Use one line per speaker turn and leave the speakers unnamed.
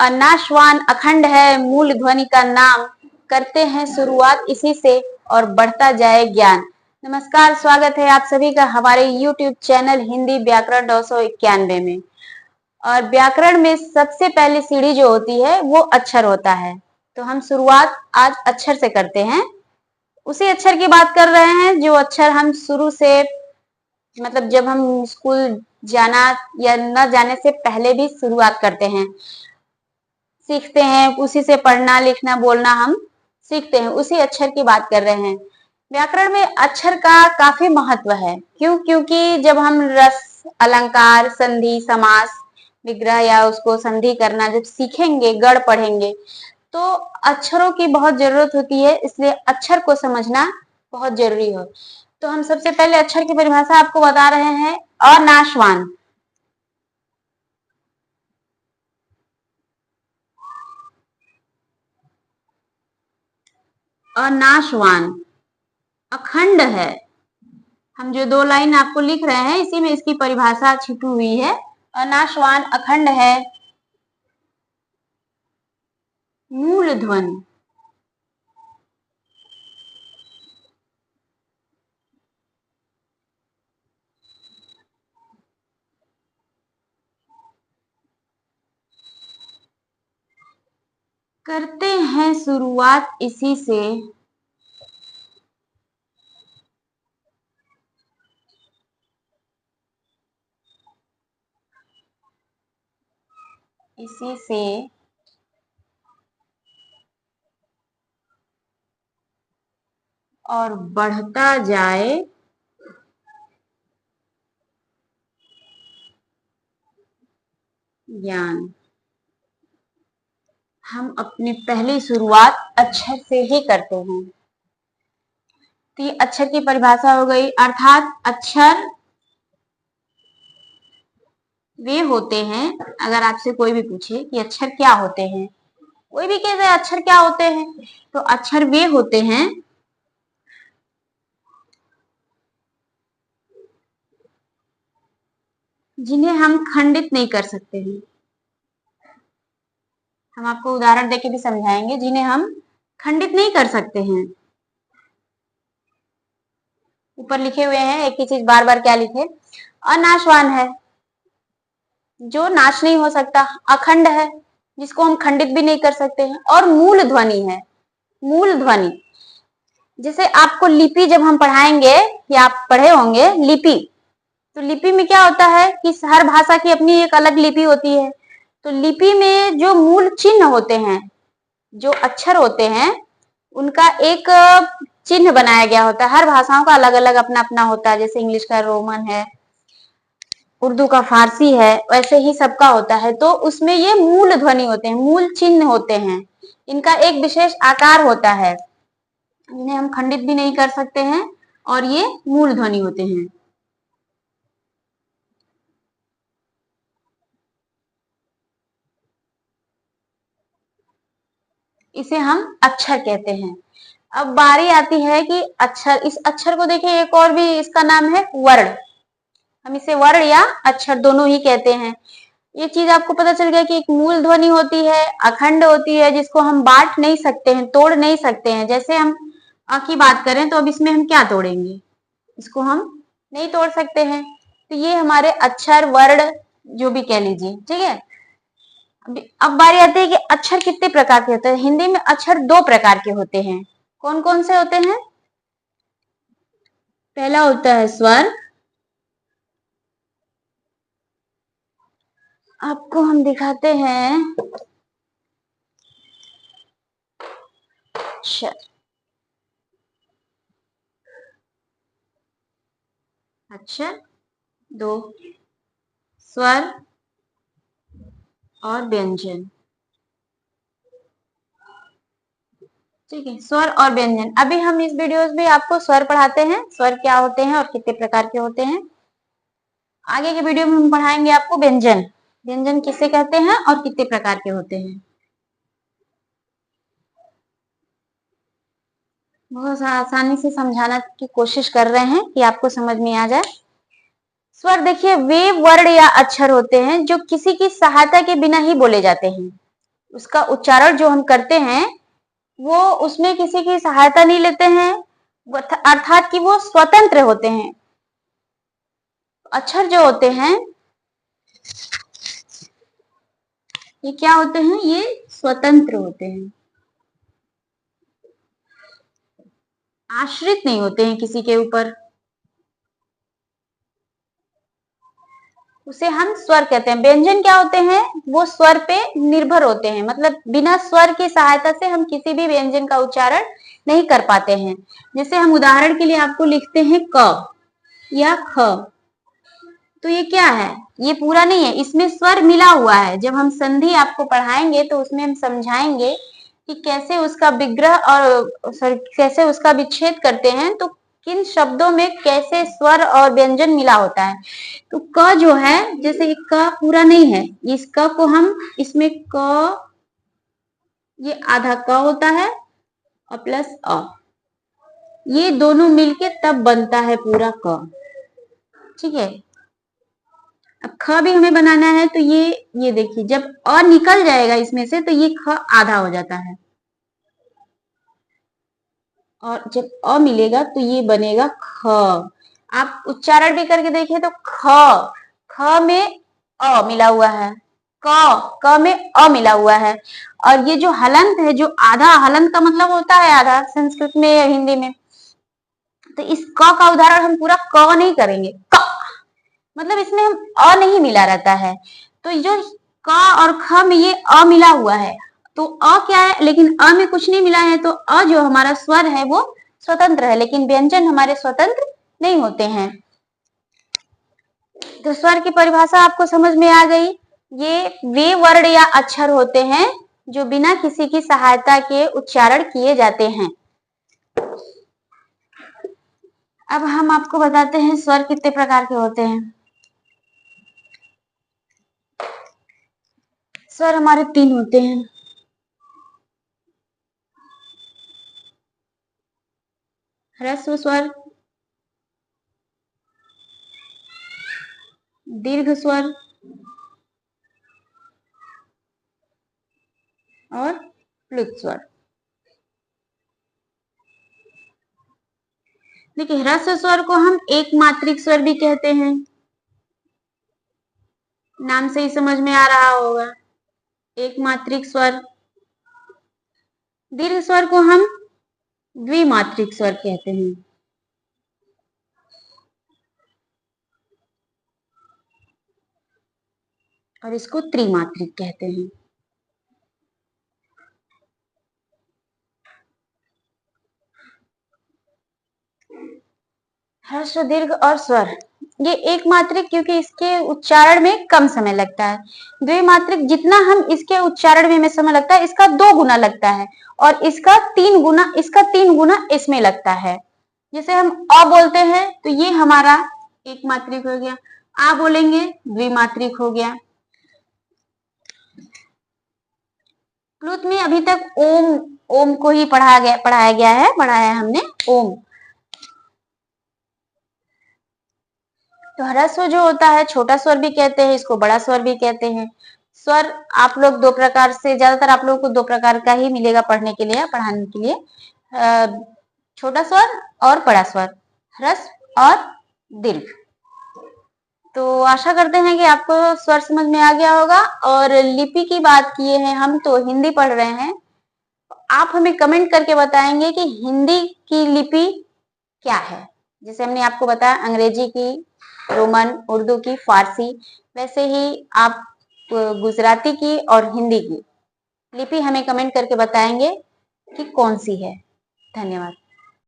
अनाशवान अखंड है मूल ध्वनि का नाम, करते हैं शुरुआत इसी से और बढ़ता जाए ज्ञान। नमस्कार, स्वागत है आप सभी का हमारे YouTube चैनल हिंदी व्याकरण 291 में। और व्याकरण में सबसे पहली सीढ़ी जो होती है वो अक्षर होता है। तो हम शुरुआत आज अक्षर से करते हैं। उसी अक्षर की बात कर रहे हैं जो अक्षर हम शुरू से, मतलब जब हम स्कूल जाना या न जाने से पहले भी शुरुआत करते हैं, सीखते हैं, उसी से पढ़ना लिखना बोलना हम सीखते हैं, उसी अक्षर की बात कर रहे हैं। व्याकरण में अक्षर का काफी महत्व है। क्योंकि जब हम रस, अलंकार, संधि, समास, विग्रह या उसको संधि करना जब सीखेंगे, गढ़ पढ़ेंगे, तो अक्षरों की बहुत जरूरत होती है, इसलिए अक्षर को समझना बहुत जरूरी हो। तो हम सबसे पहले अक्षर की परिभाषा आपको बता रहे हैं। अनाशवान, अनाशवान अखंड है। हम जो दो लाइन आपको लिख रहे हैं इसी में इसकी परिभाषा छिपी हुई है। अनाशवान अखंड है मूल ध्वनि, करते हैं शुरुआत इसी से और बढ़ता जाए ज्ञान। हम अपनी पहली शुरुआत अक्षर से ही करते हैं। तो ये अक्षर की परिभाषा हो गई। अर्थात अक्षर वे होते हैं, अगर आपसे कोई भी पूछे कि अक्षर क्या होते हैं, कोई भी कहते हैं अक्षर क्या होते हैं, तो अक्षर वे होते हैं जिन्हें हम खंडित नहीं कर सकते हैं। हम आपको उदाहरण देके भी समझाएंगे, जिन्हें हम खंडित नहीं कर सकते हैं। ऊपर लिखे हुए हैं, एक ही चीज बार बार क्या लिखे, अनाशवान है जो नाश नहीं हो सकता, अखंड है जिसको हम खंडित भी नहीं कर सकते हैं, और मूल ध्वनि है। मूल ध्वनि जैसे आपको लिपि जब हम पढ़ाएंगे या आप पढ़े होंगे लिपि, तो लिपि में क्या होता है कि हर भाषा की अपनी एक अलग लिपि होती है। तो लिपि में जो मूल चिन्ह होते हैं, जो अक्षर होते हैं, उनका एक चिन्ह बनाया गया होता है। हर भाषाओं का अलग अलग अपना अपना होता है। जैसे इंग्लिश का रोमन है, उर्दू का फारसी है, वैसे ही सबका होता है। तो उसमें ये मूल ध्वनि होते हैं, मूल चिन्ह होते हैं। इनका एक विशेष आकार होता है, इन्हें हम खंडित भी नहीं कर सकते हैं, और ये मूल ध्वनि होते हैं। इसे हम अक्षर कहते हैं। अब बारी आती है कि अक्षर, इस अक्षर को देखिए, एक और भी इसका नाम है वर्ण। हम इसे वर्ण या अक्षर दोनों ही कहते हैं। ये चीज आपको पता चल गया कि एक मूल ध्वनि होती है, अखंड होती है, जिसको हम बांट नहीं सकते हैं, तोड़ नहीं सकते हैं। जैसे हम अ की बात करें तो अब इसमें हम क्या तोड़ेंगे, इसको हम नहीं तोड़ सकते हैं। तो ये हमारे अक्षर, वर्ण जो भी कह लीजिए, ठीक है। अब बारी आती है कि अक्षर कितने प्रकार के होते हैं। हिंदी में अक्षर दो प्रकार के होते हैं। कौन कौन से होते हैं? पहला होता है स्वर। आपको हम दिखाते हैं अक्षर, अक्षर दो, स्वर और व्यंजन। ठीक है, स्वर और व्यंजन। अभी हम इस वीडियोस में आपको स्वर पढ़ाते हैं, स्वर क्या होते हैं और कितने प्रकार के होते हैं। आगे के वीडियो में हम पढ़ाएंगे आपको व्यंजन, व्यंजन किसे कहते हैं और कितने प्रकार के होते हैं। बहुत आसानी से समझाने की कोशिश कर रहे हैं कि आपको समझ में आ जाए। स्वर देखिए, वे वर्ण या अक्षर होते हैं जो किसी की सहायता के बिना ही बोले जाते हैं। उसका उच्चारण जो हम करते हैं वो उसमें किसी की सहायता नहीं लेते हैं, अर्थात कि वो स्वतंत्र होते हैं। अक्षर जो होते हैं ये क्या होते हैं, ये स्वतंत्र होते हैं, आश्रित नहीं होते हैं किसी के ऊपर। उसे हम स्वर कहते हैं। व्यंजन क्या होते हैं, वो स्वर पे निर्भर होते हैं, मतलब बिना स्वर की सहायता से हम किसी भी व्यंजन का उच्चारण नहीं कर पाते हैं। जैसे हम उदाहरण के लिए आपको लिखते हैं क या ख, तो ये क्या है, ये पूरा नहीं है, इसमें स्वर मिला हुआ है। जब हम संधि आपको पढ़ाएंगे तो उसमें हम समझाएंगे कि कैसे उसका विग्रह और कैसे उसका विच्छेद करते हैं, तो किन शब्दों में कैसे स्वर और व्यंजन मिला होता है। तो क जो है, जैसे क पूरा नहीं है, इस क को हम इसमें क, ये आधा क होता है और प्लस अ, ये दोनों मिलके तब बनता है पूरा क। ठीक है, अब ख भी हमें बनाना है, तो ये देखिए, जब अ निकल जाएगा इसमें से तो ये ख आधा हो जाता है, और जब अ मिलेगा तो ये बनेगा ख। आप उच्चारण भी करके देखिए तो ख में अ मिला हुआ है, क में अ मिला हुआ है, और ये जो हलंत है, जो आधा, हलंत का मतलब होता है आधा संस्कृत में या हिंदी में, तो इस क का उदाहरण हम पूरा क नहीं करेंगे, क मतलब इसमें हम अ नहीं मिला रहता है। तो जो क और ख में ये अ मिला हुआ है, तो अ क्या है, लेकिन अ में कुछ नहीं मिला है, तो अ जो हमारा स्वर है वो स्वतंत्र है, लेकिन व्यंजन हमारे स्वतंत्र नहीं होते हैं। तो स्वर की परिभाषा आपको समझ में आ गई। ये वे वर्ण या अक्षर होते हैं जो बिना किसी की सहायता के उच्चारण किए जाते हैं। अब हम आपको बताते हैं स्वर कितने प्रकार के होते हैं। स्वर हमारे 3 होते हैं। ह्रस्व स्वर, दीर्घ स्वर और प्लुत स्वर। देखिए, ह्रस्व स्वर को हम एक मात्रिक स्वर भी कहते हैं, नाम से ही समझ में आ रहा होगा, एक मात्रिक स्वर। दीर्घ स्वर को हम द्विमात्रिक स्वर कहते हैं, और इसको त्रिमात्रिक कहते हैं। ह्रस्व, दीर्घ और स्वर, ये एक मात्रिक क्योंकि इसके उच्चारण में कम समय लगता है। द्विमात्रिक जितना हम इसके उच्चारण में समय लगता है, इसका 2 गुना लगता है, और इसका 3 गुना इसमें लगता है। जैसे हम अ बोलते हैं तो ये हमारा एक मात्रिक हो गया, आ बोलेंगे द्विमात्रिक हो गया। प्लुत में अभी तक ओम को ही पढ़ाया हमने ओम। तो ह्रस्व जो होता है, छोटा स्वर भी कहते हैं इसको, बड़ा स्वर भी कहते हैं। स्वर आप लोग 2 प्रकार से, ज्यादातर आप लोगों को 2 प्रकार का ही मिलेगा पढ़ने के लिए, पढ़ाने के लिए, छोटा स्वर और बड़ा स्वर, ह्रस्व और दीर्घ। तो आशा करते हैं कि आपको स्वर समझ में आ गया होगा। और लिपि की बात किए हैं हम, तो हिंदी पढ़ रहे हैं, आप हमें कमेंट करके बताएंगे कि हिंदी की लिपि क्या है। जैसे हमने आपको बताया अंग्रेजी की, रोमन, उर्दू की, फारसी, वैसे ही आप गुजराती की और हिंदी की लिपि हमें कमेंट करके बताएंगे कि कौन सी है। धन्यवाद।